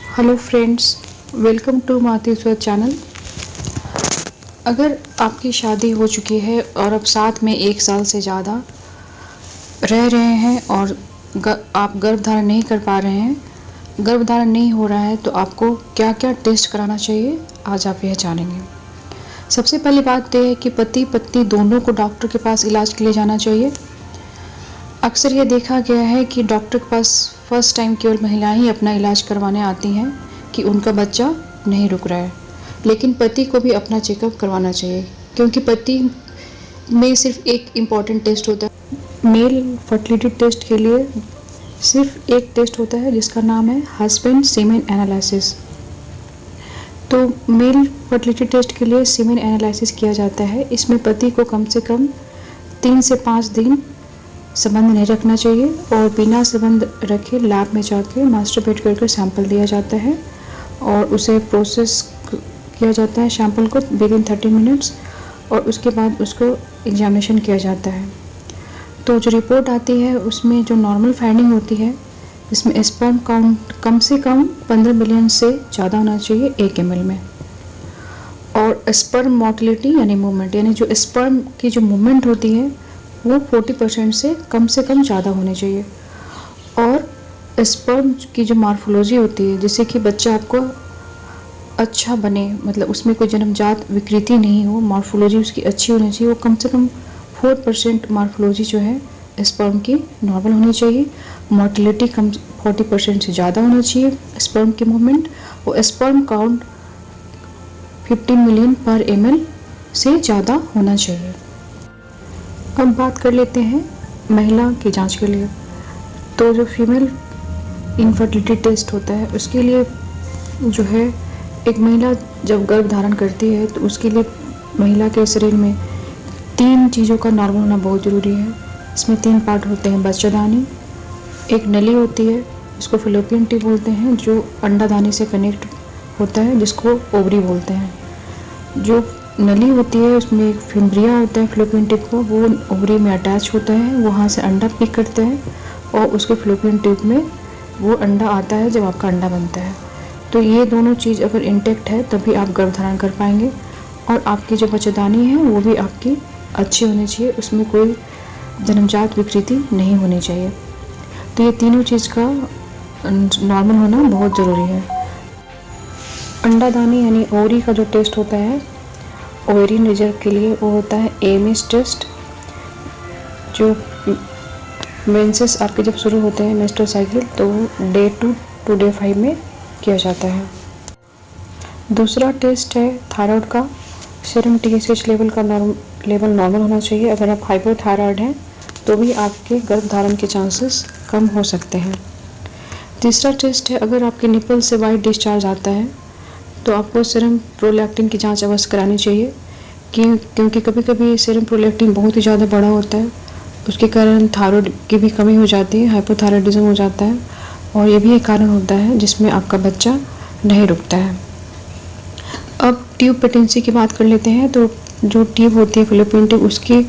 Hello friends, welcome to Matishwar channel. अगर आपकी शादी हो चुकी है और अब साथ में 1 साल से ज़्यादा रह रहे हैं और आप गर्भधारण नहीं कर पा रहे हैं, गर्भधारण नहीं हो रहा है, तो आपको क्या क्या टेस्ट कराना चाहिए, आज आप यह जानेंगे। सबसे पहली बात यह है कि पति पत्नी दोनों को डॉक्टर के पास इलाज के लिए जाना चाहिए। अक्सर ये देखा गया है कि डॉक्टर के पास फर्स्ट टाइम केवल महिलाएं ही अपना इलाज करवाने आती हैं कि उनका बच्चा नहीं रुक रहा है, लेकिन पति को भी अपना चेकअप करवाना चाहिए, क्योंकि पति में सिर्फ एक इम्पॉर्टेंट टेस्ट होता है। मेल फर्टिलिटी टेस्ट के लिए सिर्फ एक टेस्ट होता है जिसका नाम है हस्बैंड सीमेन एनालिसिस। तो मेल फर्टिलिटी टेस्ट के लिए सीमेन एनालिसिस किया जाता है। इसमें पति को कम से कम 3 से 5 दिन संबंध नहीं रखना चाहिए और बिना संबंध रखे लैब में जाके मास्टरबेट करके सैंपल दिया जाता है और उसे प्रोसेस किया जाता है सैंपल को विदिन 30 मिनट्स, और उसके बाद उसको एग्जामिनेशन किया जाता है। तो जो रिपोर्ट आती है उसमें जो नॉर्मल फाइंडिंग होती है, इसमें स्पर्म काउंट कम से कम 15 मिलियन से ज़्यादा होना चाहिए 1 ml में, और स्पर्म मोटिलिटी यानी मूवमेंट, यानी जो स्पर्म की जो मूवमेंट होती है वो 40% से कम ज़्यादा होनी चाहिए। और स्पर्म की जो मॉर्फोलॉजी होती है, जिससे कि बच्चा आपको अच्छा बने, मतलब उसमें कोई जन्मजात विकृति नहीं हो, मॉर्फोलॉजी उसकी अच्छी होनी चाहिए, वो कम से कम 4% मॉर्फोलॉजी जो है स्पर्म की नॉर्मल होनी चाहिए। मोटिलिटी कम 40% से ज़्यादा होना चाहिए स्पर्म की मूवमेंट, और स्पर्म काउंट 15 मिलियन पर ml से ज़्यादा होना चाहिए। अब बात कर लेते हैं महिला की जांच के लिए। तो जो फीमेल इनफर्टिलिटी टेस्ट होता है उसके लिए जो है, एक महिला जब गर्भ धारण करती है तो उसके लिए महिला के शरीर में 3 चीज़ों का नॉर्मल होना बहुत ज़रूरी है। इसमें 3 पार्ट होते हैं। बच्चादानी, एक नली होती है जिसको फैलोपियन ट्यूब बोलते हैं, जो अंडादानी से कनेक्ट होता है, जिसको ओवरी बोलते हैं। जो नली होती है उसमें एक फिम्ब्रिया होता है फैलोपियन ट्यूब को, वो ओवरी में अटैच होता है, वहाँ से अंडा पिक करते हैं और उसके फैलोपियन ट्यूब में वो अंडा आता है जब आपका अंडा बनता है। तो ये दोनों चीज़ अगर इंटैक्ट है तभी आप गर्भधारण कर पाएंगे, और आपकी जो बच्चेदानी है वो भी आपकी अच्छी होनी चाहिए, उसमें कोई जन्मजात विकृति नहीं होनी चाहिए। तो ये तीनों चीज़ का नॉर्मल होना बहुत ज़रूरी है। अंडादानी यानी ओवरी का जो टेस्ट होता है ओवेरियन रिजर्व के लिए, वो होता है एमिस टेस्ट, जो मेंसेस आपके जब शुरू होते हैं मेंस्ट्रुअल साइकिल, तो डे 2 to डे 5 में किया जाता है। दूसरा टेस्ट है थायराइड का। सीरम TSH लेवल का लेवल नॉर्मल होना चाहिए। अगर आप हाइपोथायराइड हैं तो भी आपके गर्भधारण के चांसेस कम हो सकते हैं। तीसरा टेस्ट है, अगर आपके निपल से वाइट डिस्चार्ज आता है तो आपको सीरम प्रोलैक्टिन की जांच अवश्य करानी चाहिए, क्योंकि कभी कभी सीरम प्रोलैक्टिन बहुत ही ज़्यादा बड़ा होता है, उसके कारण थायराइड की भी कमी हो जाती है, हाइपोथायराइडिज्म हो जाता है, और ये भी एक कारण होता है जिसमें आपका बच्चा नहीं रुकता है। अब ट्यूब पेटेंसी की बात कर लेते हैं। तो जो ट्यूब होती है फैलोपियन ट्यूब, उसकी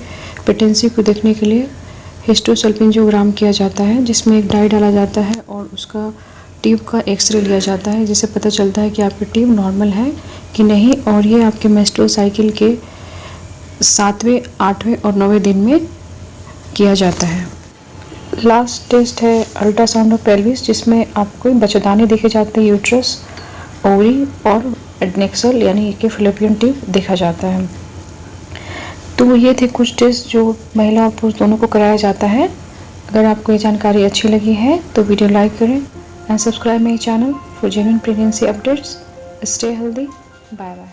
पेटेंसी को देखने के लिए हिस्टोसल्पिंजियोग्राम किया जाता है, जिसमें एक डाई डाला जाता है और उसका ट्यूब का एक्सरे लिया जाता है, जिससे पता चलता है कि आपकी ट्यूब नॉर्मल है कि नहीं, और ये आपके मेंस्ट्रुअल साइकिल के 7वें, 8वें और 9वें दिन में किया जाता है। लास्ट टेस्ट है अल्ट्रासाउंड ऑफ पेल्विस, जिसमें आपको बच्चेदानी देखे जाते हैं, यूट्रस, ओवरी और एडनेक्सल यानी कि फैलोपियन ट्यूब देखा जाता है। तो ये थे कुछ टेस्ट जो महिला और पुरुष दोनों को कराया जाता है। अगर आपको ये जानकारी अच्छी लगी है तो वीडियो लाइक करें and subscribe my channel for genuine pregnancy updates. Stay healthy. Bye bye.